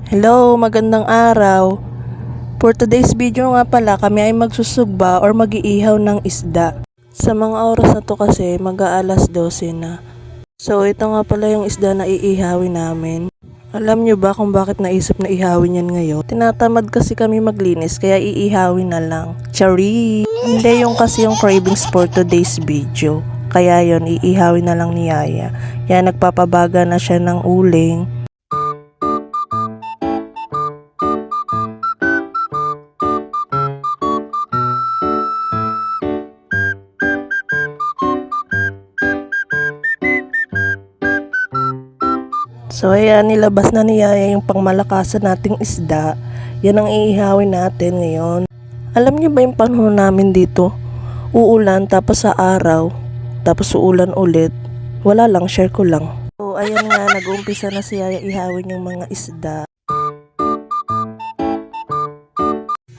Hello, magandang araw. For today's video nga pala, kami ay magsusugba or mag-iihaw ng isda. Sa mga oras na to kasi, mag-aalas 12 na. So, ito nga pala yung isda na iihawin namin. Alam nyo ba kung bakit naisip na ihawin yan ngayon? Tinatamad kasi kami maglinis, kaya iihawin na lang. Chari! Hindi yung kasi yung cravings for today's video. Kaya yon iihawin na lang ni Yaya. Yan, nagpapabaga na siya ng uling. So ayan, nilabas na ni Yaya yung pangmalakasan nating isda. Yan ang iihawin natin ngayon. Alam niyo ba yung panahon namin dito? Uulan tapos sa araw, tapos uulan ulit. Wala lang, share ko lang. So ayan nga, nag-uumpisa na si Yaya ihawin yung mga isda.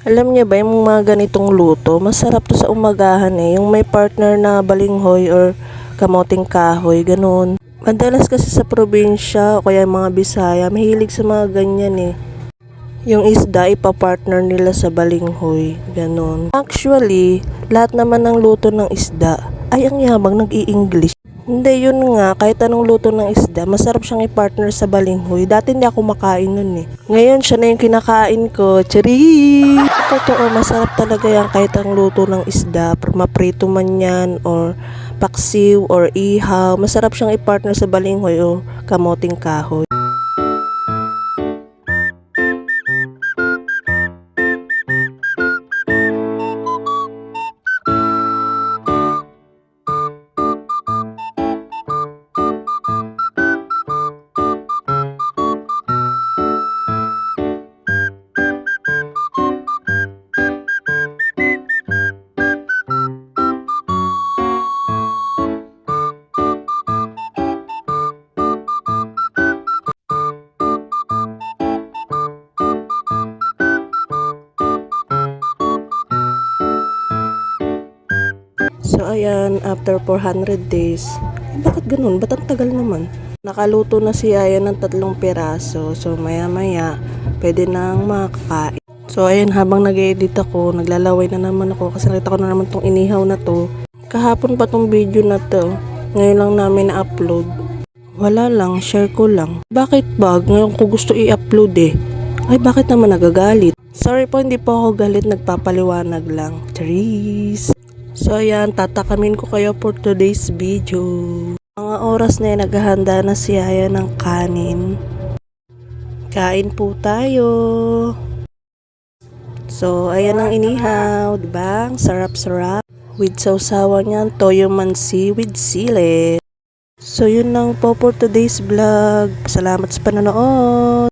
Alam niyo ba yung mga ganitong luto, masarap to sa umagahan yung may partner na balinghoy or kamoting kahoy, ganun. Madalas kasi sa probinsya o kaya mga Bisaya, mahilig sa mga ganyan Yung isda ipapartner nila sa balinghoy, ganun. Actually, lahat naman ng luto ng isda ay ang yabang nag-i-English. Hindi, yun nga, kahit anong luto ng isda, masarap siyang i-partner sa balinghoy. Dati hindi ako makain nun Ngayon, siya na yung kinakain ko. Chari! Totoo, masarap talaga yan kahit ang luto ng isda. Maprito man yan, or paksiw, or ihaw. Masarap siyang i-partner sa balinghoy o kamoting kahoy. So ayan, after 400 days, bakit ganun? Ba't ang tagal naman? Nakaluto na si Yaya ng 3 piraso. So maya maya, pwede nang makakain. So ayan, habang nag-edit ako, naglalaway na naman ako kasi nakita ko na naman tong inihaw na to. Kahapon pa tong video na to. Ngayon lang namin na-upload. Wala lang, share ko lang. Bakit ba? Ngayon ko gusto i-upload Ay, bakit naman nagagalit? Sorry po, hindi po ako galit, nagpapaliwanag lang. Cheers! So ayan, tatakamin ko kayo for today's video. Mga oras na naghahanda na si Yaya ng kanin. Kain po tayo. So ayan ang inihaw, diba? Ang sarap-sarap. With sausawan yan, toyo mansi with sili. So yun lang po for today's vlog. Salamat sa panonood.